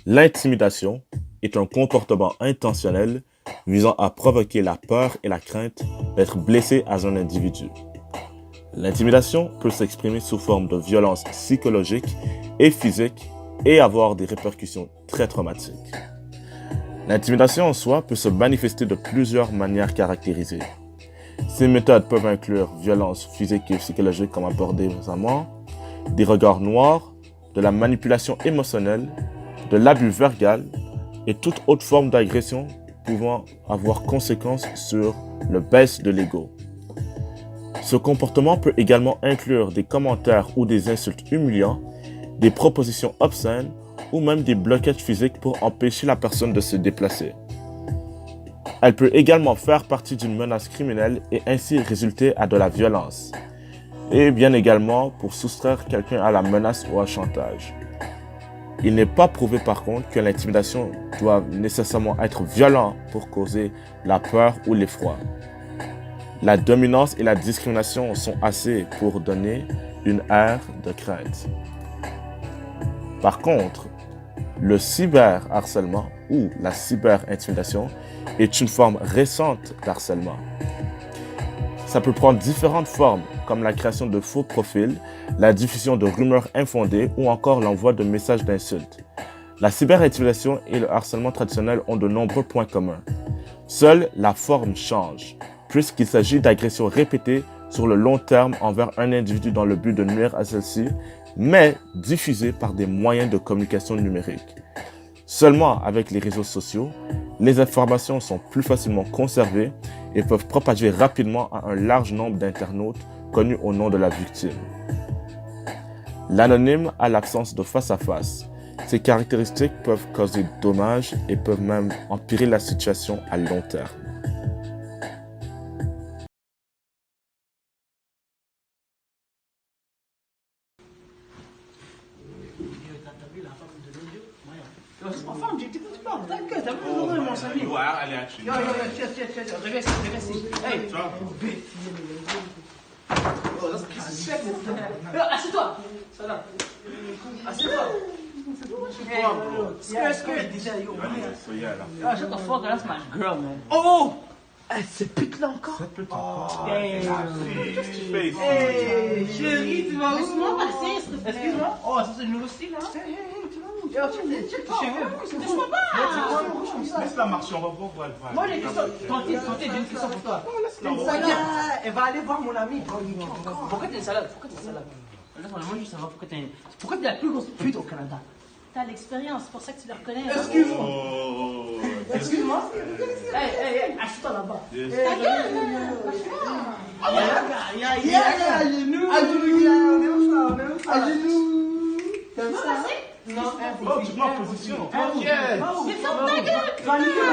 L'intimidation est un comportement intentionnel visant à provoquer la peur et la crainte d'être blessé à un individu. L'intimidation peut s'exprimer sous forme de violence psychologique et physique et avoir des répercussions très traumatiques. L'intimidation en soi peut se manifester de plusieurs manières caractérisées. Ces méthodes peuvent inclure violence physique et psychologique comme abordé récemment, des regards noirs, de la manipulation émotionnelle, de l'abus verbal et toute autre forme d'agression pouvant avoir conséquences sur le baisse de l'ego. Ce comportement peut également inclure des commentaires ou des insultes humiliants, des propositions obscènes ou même des blocages physiques pour empêcher la personne de se déplacer. Elle peut également faire partie d'une menace criminelle et ainsi résulter à de la violence. Et bien également pour soustraire quelqu'un à la menace ou au chantage. Il n'est pas prouvé par contre que l'intimidation doit nécessairement être violente pour causer la peur ou l'effroi. La dominance et la discrimination sont assez pour donner une aire de crainte. Par contre, le cyberharcèlement ou la cyberintimidation est une forme récente d'harcèlement. Ça peut prendre différentes formes, comme la création de faux profils, la diffusion de rumeurs infondées ou encore l'envoi de messages d'insultes. La cyberintimidation et le harcèlement traditionnel ont de nombreux points communs. Seule la forme change, puisqu'il s'agit d'agressions répétées sur le long terme envers un individu dans le but de nuire à celle-ci, mais diffusées par des moyens de communication numérique. Seulement avec les réseaux sociaux, les informations sont plus facilement conservées et peuvent propager rapidement à un large nombre d'internautes connus au nom de la victime. L'anonyme a l'absence de face-à-face. Ces caractéristiques peuvent causer dommages et peuvent même empirer la situation à long terme. Enfin, tu parles, t'inquiète, t'as vu le mon ami. Ouais, allez, actually. Yo, tiens, reviens ici. Hey, bête. Oh, that's piece of shit. Yo, assieds-toi. Ça là. Assieds-toi. Yo, shut the fuck, that's my girl, man. Oh! Elle se pique là encore? Hey, chérie, tu vas où? Laisse-moi passer, s'il te plaît. Excuse-moi. Oh, ça c'est le nouveau style, hein? Yo, check tes Laisse-moi pas. Laisse-la marcher, on va voir où elle va. Moi, j'ai une question. Tantine, j'ai une question pour toi. Elle va aller voir mon ami. Pourquoi t'es une salade? Moi, je veux savoir pourquoi t'es la plus grosse pute au Canada. T'as l'expérience, c'est pour ça que tu le reconnais. Excuse-moi. Oh. Excuse-moi. Hey, assieds-toi là-bas. Ta gueule, À genoux. À genoux. T'aimes ça? Non, Oh, tu prends position. Mais ferme ta gueule, Tu as niqué putain.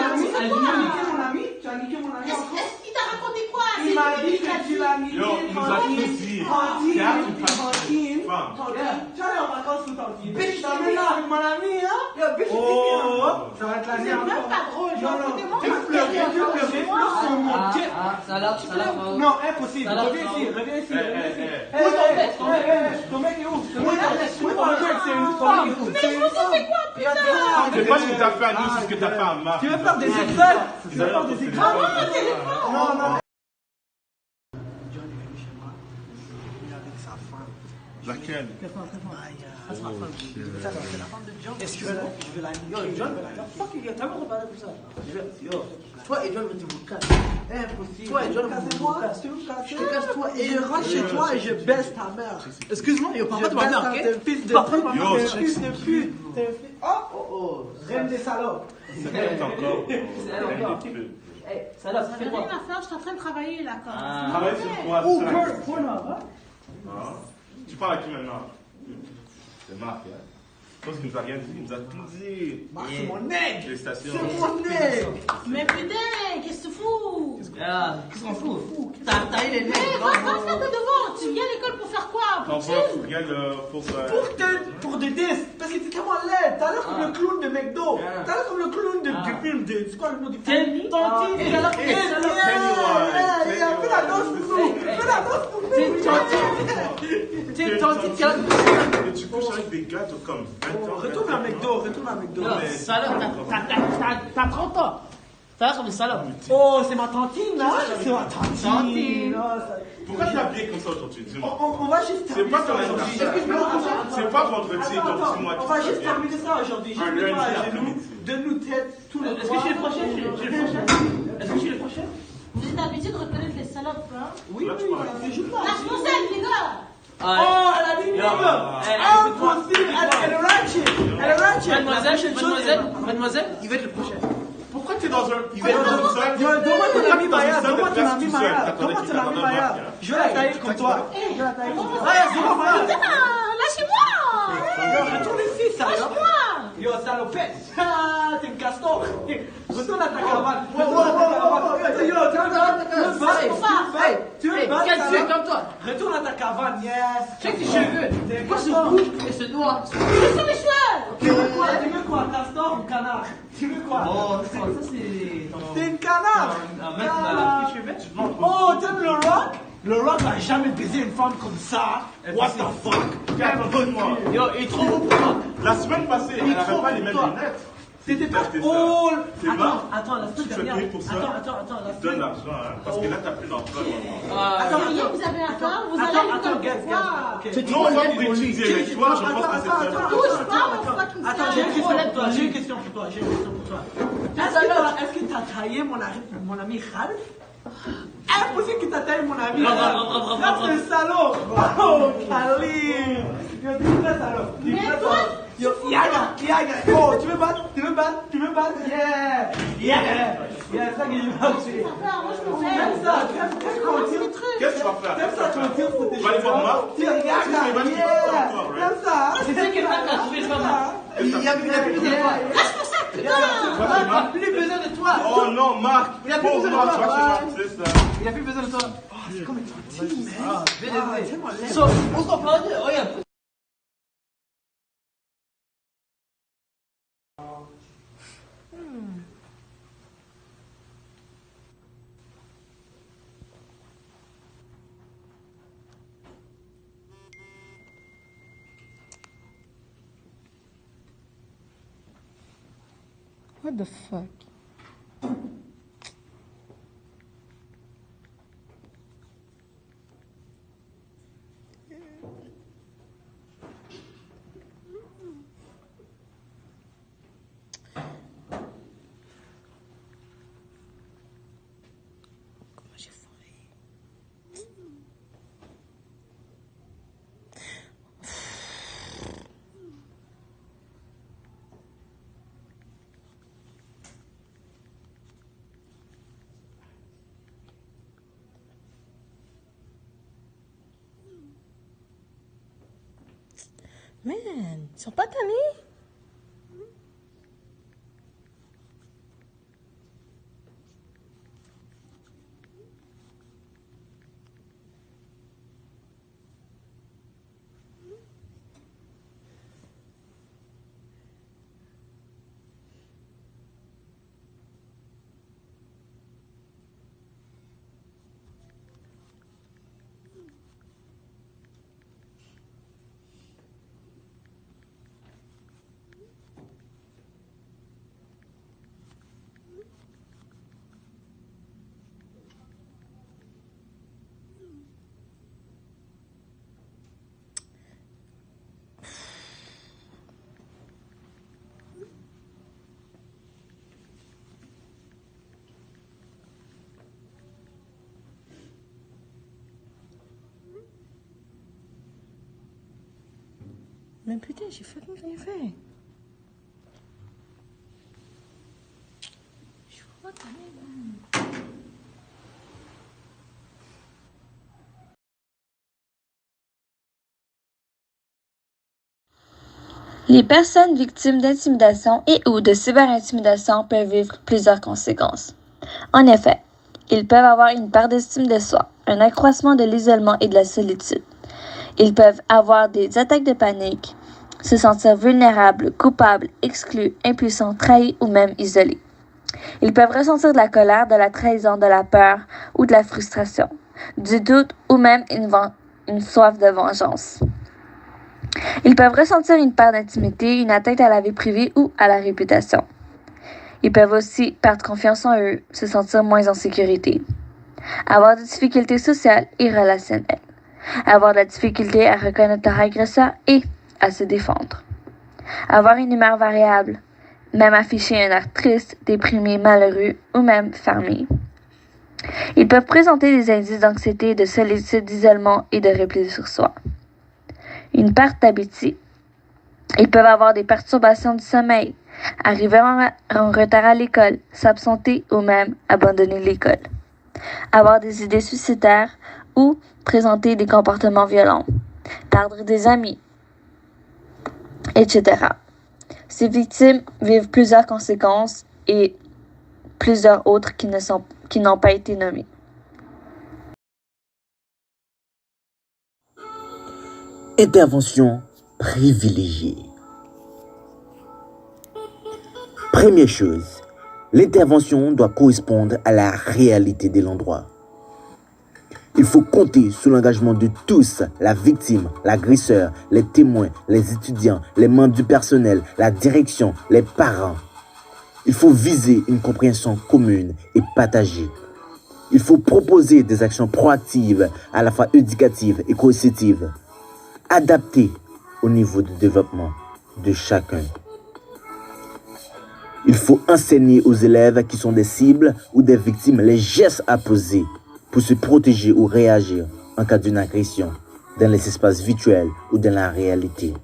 mon ami? Tu as niqué mon ami encore? Est-ce qu'il t'a raconté quoi? Il m'a dit que tu l'as niqué. Yo, il nous a tout dit. Tantine. Femme. Tu vas aller en vacances où Tantine? Bitch, t'emmènes là avec mon ami, hein? Yo, bitch, ça va être la C'est merde. même pas drôle, genre, c'était Tu veux pleurer, tu veux pleurer, pleure sur mon dieu. Non, impossible. Reviens ici. Ton mec est où? Ton mec, c'est une folie. Mais je vous ai fait quoi, putain? C'est pas ce que t'as fait à nous, c'est ce que t'as fait à Marc. Tu veux faire des examens? Tu veux faire des examens? Maman, le téléphone. Non. Laquelle? Ça, c'est la femme de John. Excuse-moi, je vais la niquer. Yo, John, fuck you, t'as même pas de ça. Yo, toi et John, tu vous cassez. Impossible. Toi et John, vous vous cassez. Je te casse toi et je rentre chez toi et je baisse ta mère. Excuse-moi, yo, parle pas de ma mère, ok? T'es un fils de pute. Yo, T'es un fils de pute. Oh, reine des salopes. C'est encore. Hey, salope, Ça fais n'a quoi? rien à faire, je suis en train de travailler là, quand même. Travaille sur quoi? Ou c'est ça? Pornhub, hein? Ah. Tu parles à qui maintenant? C'est Marc, hein? Parce qu'il nous a rien dit, il nous a tout dit. Marc, c'est mon nègre. Félicitations. C'est mon nègre. Mais putain, qu'est-ce que tu fous? Qu'est-ce qu'on fout? T'as taillé les Eh, nègres. va faire tes devoirs. Tu viens à l'école pour faire quoi? Quand Pour on chill? regarde Pour des disques, parce que t'es tellement laid. T'as l'air comme le clown de McDo. T'as l'air comme le clown du film de. C'est quoi le nom du film? Tantine. Fais la danse pour nous. Fais la danse pour nous. Et tu couches avec des gars de comme 20 ans. Retourne à McDo. Salope, t'as 30 ans. T'as l'air comme une salope. Oh, c'est ma tantine là. C'est ma tantine. Pourquoi tu habillé comme ça aujourd'hui? Dis-moi. On va juste C'est terminer pas ça ton aujourd'hui. C'est pas vendredi, donc dis-moi. On va juste terminer ça aujourd'hui. Juste mets-toi à genoux, de nous tête, tout le Est-ce que je suis le prochain? Est-ce que je suis le prochain? Vous êtes habitués de reconnaître les salopes, hein? Oui, c'est juste là. Lâche-moi les gars! Oh, elle a dit impossible. Elle est ratchet. Mademoiselle, il va être le prochain. Pourquoi tu es dans un. Il est dans un sol. Donne-moi ton ami Maya. Dans une Donne-moi ton salle de ami classe Maya. tout seul. Donne-moi ton ami Maya. Je vais la tailler comme toi. Je vais la tailler comme toi. Putain, Maya. lâchez-moi! Retourne ici, ça. Lâche-moi! Yo, salopette. Ah, t'es un castor. Retourne à ta caravane. Tu veux battre? Calme-toi. Retourne à ta caravane, yes. Check tes cheveux. T'es un Pourquoi ce castor. bouc et ce noir? Je suis mes cheveux! Tu veux quoi, castor ou canard? Tu veux quoi? Oh, ça c'est. T'es une canard. Qu'est-ce que tu fais? Oh, t'aimes le rock? Le rock n'a jamais baisé une femme comme ça. What the fuck? Moi. Yo, il est trop beau pour toi. La semaine passée, elle n'avait pas les mêmes lunettes. C'était pas C'était ça. oh. C'est marrant. Attends, la Tu semaine te dernière. payes pour ça. Attends, la Donne semaine. l'argent, hein, parce que là, t'as plus d'emploi. Attends, Rien, vous avez un temps, vous allez à l'école guys, pour voir. guys. Non, on va pour étudier, mais toi, je pense que c'est ça. Touche pas mon fucking Attends, j'ai une question pour toi. J'ai une question pour toi. Est-ce que t'as taillé mon ami Khalf? Impossible que t'as taillé mon ami. Ça, c'est le salaud. Oh, Khalil. Yo, t'es une vraie salope. T'es une vraie salope. Yo, Yaga. Oh, tu veux battre? Yeah. Yeah, ça que je vais tuer. Moi, je me T'aimes fais. ça? T'aimes Qu'est-ce que tu vas faire? T'aimes ça, tu vas tirer sur tes Tu vas aller voir Marc? Tiens, Yaga. T'aimes ça? C'est ça quelqu'un qui a trouvé le femme. Il a plus besoin de toi. Lâche-moi ça, putain! Il n'a plus besoin de toi. Oh non, Marc! Il a plus Pauvre besoin de Marc, toi. tu vas chez Marc, c'est ça. Il n'a plus besoin de toi. C'est comme une tantine, man. Bien moi, So, on s'en parle. Regarde. What the fuck? Comment j'ai faim? Man, ils sont pas tannés? Mais putain, j'ai fucking rien fait. Je suis pas tannée, man. Les personnes victimes d'intimidation et ou de cyberintimidation peuvent vivre plusieurs conséquences. En effet, ils peuvent avoir une perte d'estime de soi, un accroissement de l'isolement et de la solitude. Ils peuvent avoir des attaques de panique, se sentir vulnérables, coupables, exclus, impuissants, trahis ou même isolés. Ils peuvent ressentir de la colère, de la trahison, de la peur ou de la frustration, du doute ou même une soif de vengeance. Ils peuvent ressentir une perte d'intimité, une atteinte à la vie privée ou à la réputation. Ils peuvent aussi perdre confiance en eux, se sentir moins en sécurité, avoir des difficultés sociales et relationnelles, avoir de la difficulté à reconnaître leur agresseur et à se défendre, avoir une humeur variable, même afficher un air triste, déprimé, malheureux ou même fermé. Ils peuvent présenter des indices d'anxiété, de solitude, d'isolement et de repli sur soi. Une perte d'appétit. Ils peuvent avoir des perturbations du sommeil, arriver en retard à l'école, s'absenter ou même abandonner l'école, avoir des idées suicidaires ou présenter des comportements violents, perdre des amis, etc. Ces victimes vivent plusieurs conséquences et plusieurs autres qui n'ont pas été nommées. Intervention privilégiée. Première chose, l'intervention doit correspondre à la réalité de l'endroit. Il faut compter sur l'engagement de tous, la victime, l'agresseur, les témoins, les étudiants, les membres du personnel, la direction, les parents. Il faut viser une compréhension commune et partagée. Il faut proposer des actions proactives, à la fois éducatives et coercitives, adaptées au niveau de développement de chacun. Il faut enseigner aux élèves qui sont des cibles ou des victimes les gestes à poser pour se protéger ou réagir en cas d'une agression dans les espaces virtuels ou dans la réalité.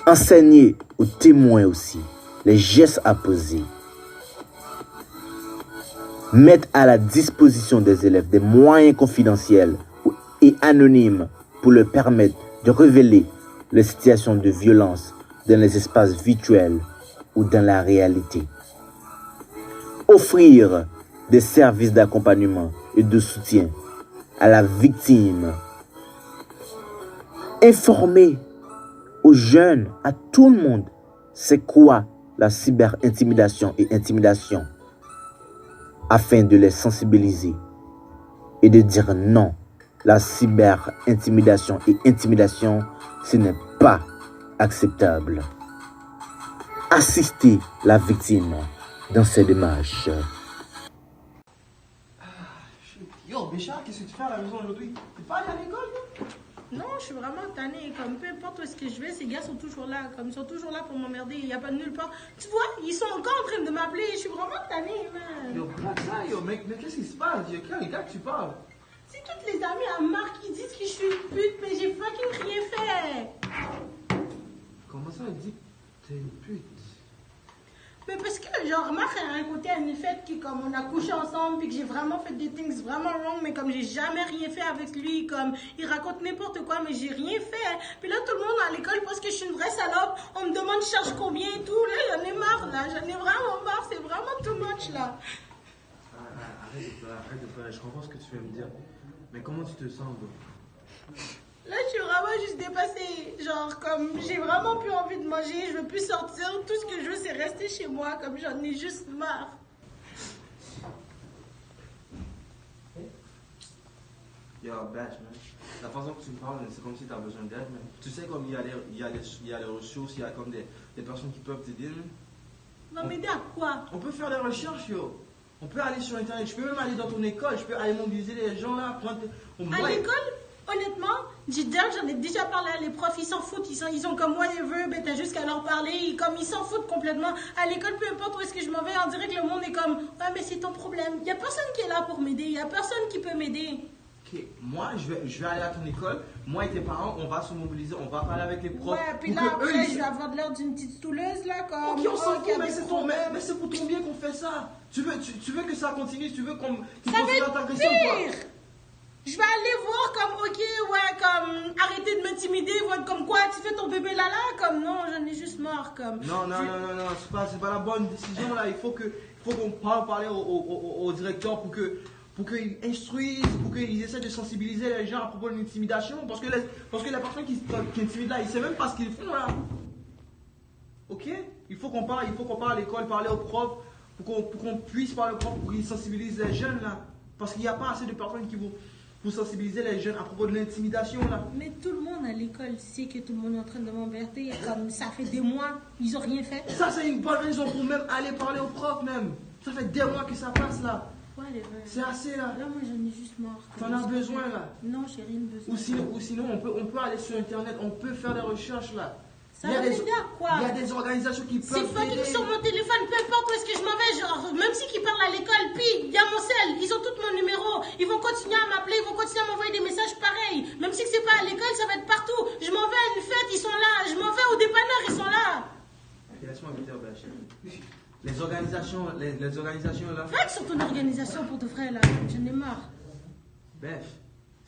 Enseigner aux témoins aussi les gestes à poser. Mettre à la disposition des élèves des moyens confidentiels et anonymes pour leur permettre de révéler les situations de violence dans les espaces virtuels ou dans la réalité. Offrir des services d'accompagnement et de soutien à la victime. Informer aux jeunes, à tout le monde, c'est quoi la cyberintimidation et intimidation, afin de les sensibiliser et de dire non. La cyberintimidation et intimidation, ce n'est pas acceptable. Assister la victime dans ses démarches. Yo, Béchard, qu'est-ce que tu fais à la maison aujourd'hui? T'es pas allé à l'école, non? Non, je suis vraiment tannée. Comme peu importe où est-ce que je vais, ces gars sont toujours là. Comme ils sont toujours là pour m'emmerder. Il n'y a pas de nulle part. Tu vois, ils sont encore en train de m'appeler. Je suis vraiment tannée, man. Yo, Plaza, yo, mec, mais qu'est-ce qui se passe? Yo, quel gars que tu parles? C'est toutes les amies à Marc qui disent que je suis une pute, mais j'ai fucking rien fait. Comment ça, elle dit que t'es une pute? Mais parce que, genre, Marc a raconté à une fête que, comme, on a couché ensemble, puis que j'ai vraiment fait des things vraiment wrong, mais comme j'ai jamais rien fait avec lui, comme, il raconte n'importe quoi, mais j'ai rien fait. Puis là, tout le monde à l'école pense que je suis une vraie salope. On me demande je charge combien et tout. Là, j'en ai marre, là. J'en ai vraiment marre. C'est vraiment too much, là. Arrête de pleurer. Je comprends ce que tu veux me dire. Mais comment tu te sens, bro? Là, je suis vraiment juste dépassée. Genre, comme, j'ai vraiment plus envie de manger, je veux plus sortir. Tout ce que je veux, c'est rester chez moi, comme j'en ai juste marre. Yo, Batch, man. La façon que tu me parles, c'est comme si tu as besoin d'aide, man. Tu sais, comme il y a les ressources, il y a comme des personnes qui peuvent t'aider, man. Va m'aider à quoi? On peut faire des recherches, yo. On peut aller sur Internet. Je peux même aller dans ton école. Je peux aller mobiliser les gens là. À l'école? Honnêtement, j'en ai déjà parlé à les profs, ils s'en foutent, ils sont comme whatever, ben t'as juste qu'à leur parler, comme ils s'en foutent complètement. À l'école, peu importe où est-ce que je m'en vais, on dirait que le monde est comme, ouais mais c'est ton problème. Il n'y a personne qui est là pour m'aider, il n'y a personne qui peut m'aider. Ok, moi je vais aller à ton école, moi et tes parents, on va se mobiliser, on va parler avec les profs. Ouais, puis là après, je vais avoir de l'air d'une petite stouleuse là, comme... Ok, on s'en fout, mais c'est pour ton bien qu'on fait ça. Tu veux que ça continue, tu veux qu'on continue à t'agresser ou quoi? Je vais aller voir comme, ok, ouais, comme, arrêtez de m'intimider, ouais, comme quoi, tu fais ton bébé là, comme, non, j'en ai juste marre, comme. Non, c'est pas la bonne décision, là, il faut qu'on parler au directeur pour qu'ils instruisent, pour qu'ils essaient de sensibiliser les gens à propos de l'intimidation, parce que les personnes qui intimident là, ils ne savent même pas ce qu'ils font, là. Ok? Il faut qu'on parle à l'école, parler aux profs, pour qu'on puisse parler aux profs, pour qu'ils sensibilisent les jeunes là. Parce qu'il n'y a pas assez de personnes qui vont pour sensibiliser les jeunes à propos de l'intimidation là. Mais tout le monde à l'école sait que tout le monde est en train de m'embêter. Comme ça fait des mois, ils n'ont rien fait. Ça, c'est une bonne raison pour même aller parler aux profs même. Ça fait des mois que ça passe là. C'est assez là. Là, moi, j'en ai juste marre. T'en as besoin là. Non, j'ai rien besoin. Ou sinon on peut aller sur internet, on peut faire des recherches là. Ça va m'aider à quoi? Il y a des organisations qui peuvent. C'est fucking sur mon téléphone, peu importe où est-ce que je m'en vais, genre, même si qui parlent à l'école, puis il y a mon sel, ils ont tout mon numéro, ils vont continuer à m'appeler, ils vont continuer à m'envoyer des messages pareils. Même si c'est pas à l'école, ça va être partout. Je m'en vais à une fête, ils sont là. Je m'en vais au dépanneur, ils sont là. Laisse-moi vous dire, les organisations là. Faites sur ton organisation pour de vrai là, j'en ai marre. Bref,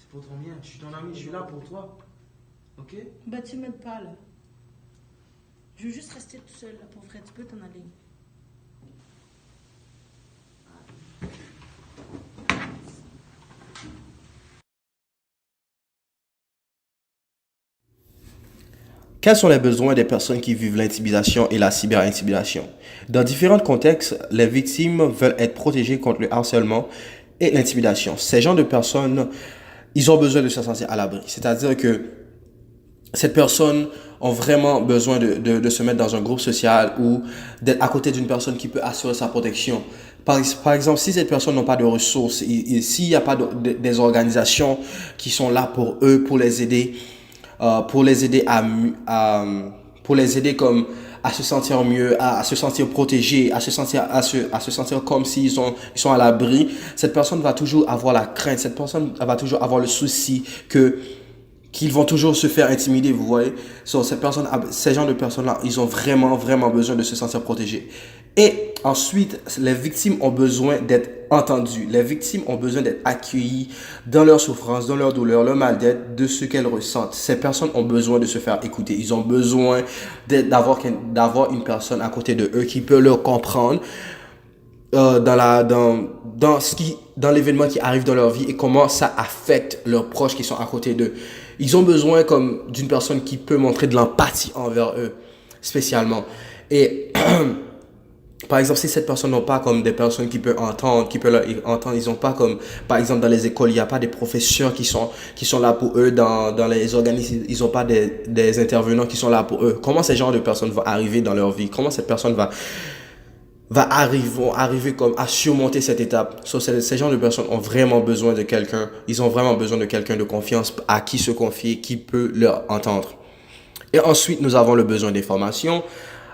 c'est pour ton bien, je suis ton ami, je suis là pour toi. Ok? Bah tu m'aides pas là. Je veux juste rester tout seul là pour vrai, tu peux t'en aller. Quels sont les besoins des personnes qui vivent l'intimidation et la cyberintimidation? Dans différents contextes, les victimes veulent être protégées contre le harcèlement et l'intimidation. Ces gens de personnes, ils ont besoin de se sentir à l'abri. C'est-à-dire que ces personnes ont vraiment besoin de se mettre dans un groupe social ou d'être à côté d'une personne qui peut assurer sa protection. Par exemple, si ces personnes n'ont pas de ressources, s'il n'y a pas des organisations qui sont là pour eux, pour les aider comme à se sentir mieux, à se sentir protégés, à se sentir comme s'ils sont à l'abri, cette personne va toujours avoir la crainte, cette personne va toujours avoir le souci qu'ils vont toujours se faire intimider, vous voyez. Ces gens de personnes-là, ils ont vraiment, vraiment besoin de se sentir protégés. Et ensuite, les victimes ont besoin d'être entendues. Les victimes ont besoin d'être accueillies dans leur souffrance, dans leur douleur, leur mal-être, de ce qu'elles ressentent. Ces personnes ont besoin de se faire écouter. Ils ont besoin d'avoir une personne à côté de eux qui peut leur comprendre dans l'événement qui arrive dans leur vie et comment ça affecte leurs proches qui sont à côté d'eux. Ils ont besoin comme d'une personne qui peut montrer de l'empathie envers eux, spécialement. Et par exemple, si cette personne n'a pas comme des personnes qui peuvent entendre, ils n'ont pas comme, par exemple, dans les écoles, il n'y a pas des professeurs qui sont là pour eux, dans les organismes, ils n'ont pas des intervenants qui sont là pour eux. Comment ces genres de personnes vont arriver dans leur vie? Comment cette personne vont arriver comme à surmonter cette étape? Ces gens de personnes ont vraiment besoin de quelqu'un. Ils ont vraiment besoin de quelqu'un de confiance à qui se confier, qui peut leur entendre. Et ensuite, nous avons le besoin d'information.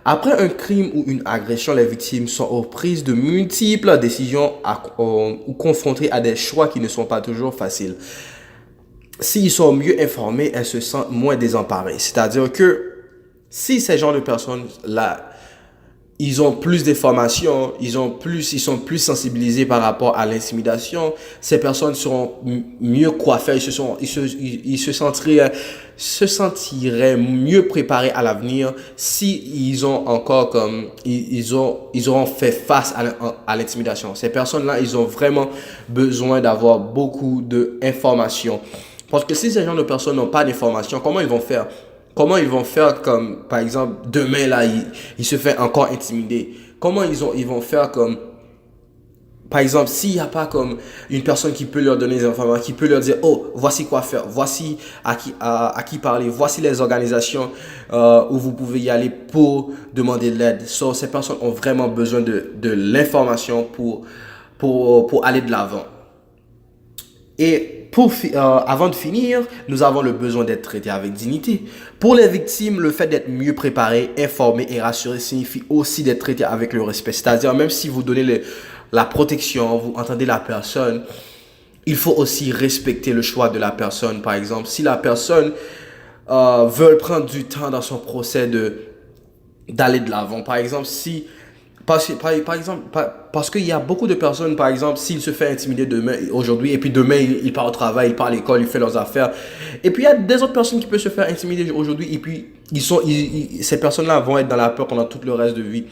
Après un crime ou une agression, les victimes sont aux prises de multiples décisions ou confrontées à des choix qui ne sont pas toujours faciles. S'ils sont mieux informés, elles se sentent moins désemparées. C'est-à-dire que si ces gens de personnes-là, ils ont plus d'informations, ils sont plus sensibilisés par rapport à l'intimidation, ces personnes seront mieux coiffées, ils se sentiraient mieux préparés à l'avenir si ils ont encore comme ils auront fait face à l'intimidation. Ces personnes-là, ils ont vraiment besoin d'avoir beaucoup d'informations. Parce que si ces gens de personnes n'ont pas d'informations, comment ils vont faire? Comment ils vont faire comme, par exemple, demain, là, il se fait encore intimider. Comment ils vont faire comme, par exemple, s'il n'y a pas comme une personne qui peut leur donner des informations, qui peut leur dire, oh, voici quoi faire, voici à qui parler, voici les organisations où vous pouvez y aller pour demander de l'aide. Ces personnes ont vraiment besoin de l'information pour aller de l'avant. Et avant de finir, nous avons le besoin d'être traités avec dignité. Pour les victimes, le fait d'être mieux préparé, informé et rassuré signifie aussi d'être traité avec le respect. C'est-à-dire, même si vous donnez la protection, vous entendez la personne, il faut aussi respecter le choix de la personne. Par exemple, si la personne veut prendre du temps dans son procès d'aller de l'avant. Par exemple, parce qu'il y a beaucoup de personnes, par exemple, s'il se fait intimider aujourd'hui, et puis demain, il part au travail, il part à l'école, il fait leurs affaires. Et puis, il y a des autres personnes qui peuvent se faire intimider aujourd'hui, et puis, ces personnes-là vont être dans la peur pendant tout le reste de vie,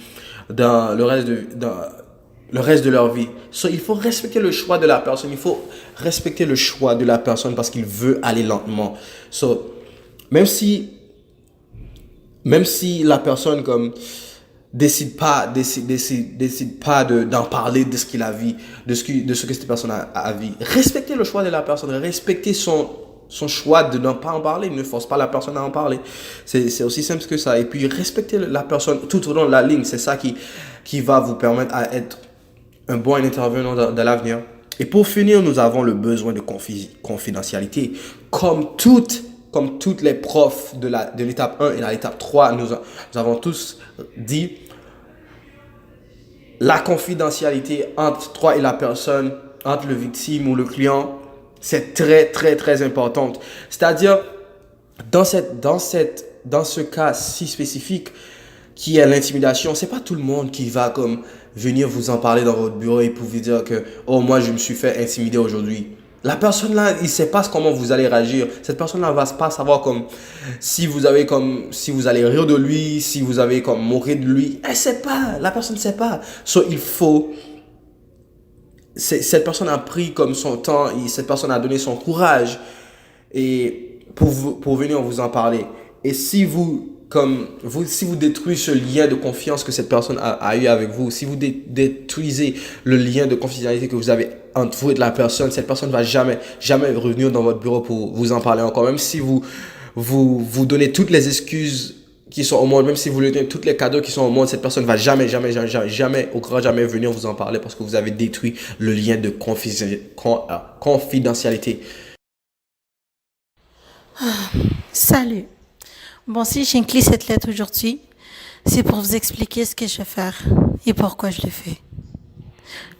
dans le reste de leur vie. Il faut respecter le choix de la personne, parce qu'il veut aller lentement. Même si même si la personne comme décide pas d'en parler de ce qu'il a vu, de ce que cette personne a vu, respectez le choix de la personne, respectez son choix de ne pas en parler, ne force pas la personne à en parler. C'est aussi simple que ça. Et puis respectez la personne tout au long de la ligne, c'est ça qui va vous permettre à être un bon intervenant dans l'avenir. Et pour finir, nous avons le besoin de confidentialité. Comme toutes les profs de l'étape 1 et de l'étape 3, nous avons tous dit, la confidentialité entre toi et la personne, entre le victime ou le client, c'est très, très, très importante. C'est-à-dire, dans ce cas si spécifique qui est l'intimidation, c'est pas tout le monde qui va comme venir vous en parler dans votre bureau et pour vous dire que « Oh, moi, je me suis fait intimider aujourd'hui ». La personne là, il sait pas comment vous allez réagir. Cette personne là va pas savoir si vous allez rire de lui, si vous avez moquer de lui. Elle sait pas. La personne ne sait pas. Cette personne a pris comme son temps, cette personne a donné son courage et pour venir vous en parler. Et si vous détruisez ce lien de confiance que cette personne a eu avec vous, si vous détruisez le lien de confidentialité que vous avez entre vous et de la personne, cette personne ne va jamais revenir dans votre bureau pour vous en parler encore. Même si vous donnez toutes les excuses qui sont au monde, même si vous lui donnez tous les cadeaux qui sont au monde, cette personne ne va jamais, au grand jamais venir vous en parler parce que vous avez détruit le lien de confidentialité. Salut. Bon, si j'inclus cette lettre aujourd'hui, c'est pour vous expliquer ce que je vais faire et pourquoi je le fais.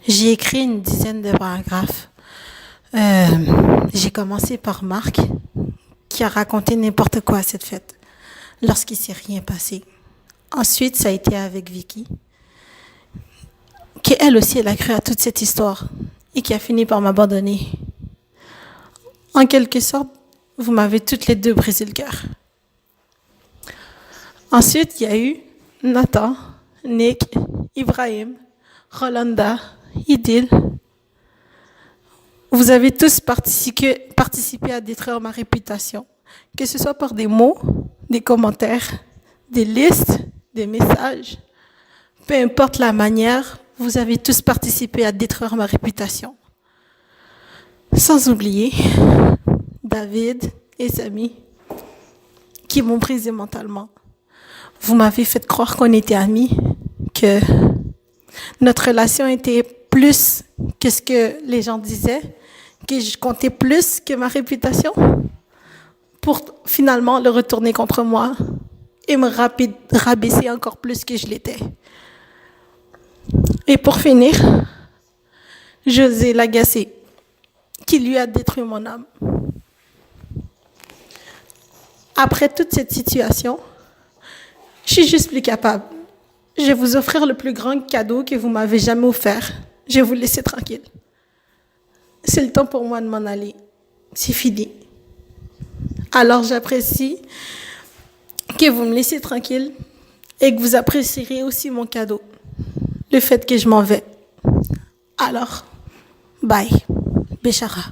J'ai écrit une dizaine de paragraphes. J'ai commencé par Marc, qui a raconté n'importe quoi à cette fête, lorsqu'il s'est rien passé. Ensuite, ça a été avec Vicky, qui elle aussi, elle a cru à toute cette histoire et qui a fini par m'abandonner. En quelque sorte, vous m'avez toutes les deux brisé le cœur. Ensuite, il y a eu Nathan, Nick, Ibrahim, Rolanda, Idil. Vous avez tous participé à détruire ma réputation, que ce soit par des mots, des commentaires, des listes, des messages. Peu importe la manière, vous avez tous participé à détruire ma réputation. Sans oublier David et Samy, qui m'ont brisé mentalement. Vous m'avez fait croire qu'on était amis, que notre relation était plus que ce que les gens disaient, que je comptais plus que ma réputation, pour finalement le retourner contre moi et me rabaisser encore plus que je l'étais. Et pour finir, José Lagacé, qui lui a détruit mon âme. Après toute cette situation, je suis juste plus capable. Je vais vous offrir le plus grand cadeau que vous m'avez jamais offert. Je vais vous laisser tranquille. C'est le temps pour moi de m'en aller. C'est fini. Alors j'apprécie que vous me laissez tranquille et que vous apprécierez aussi mon cadeau. Le fait que je m'en vais. Alors, bye. Béchara.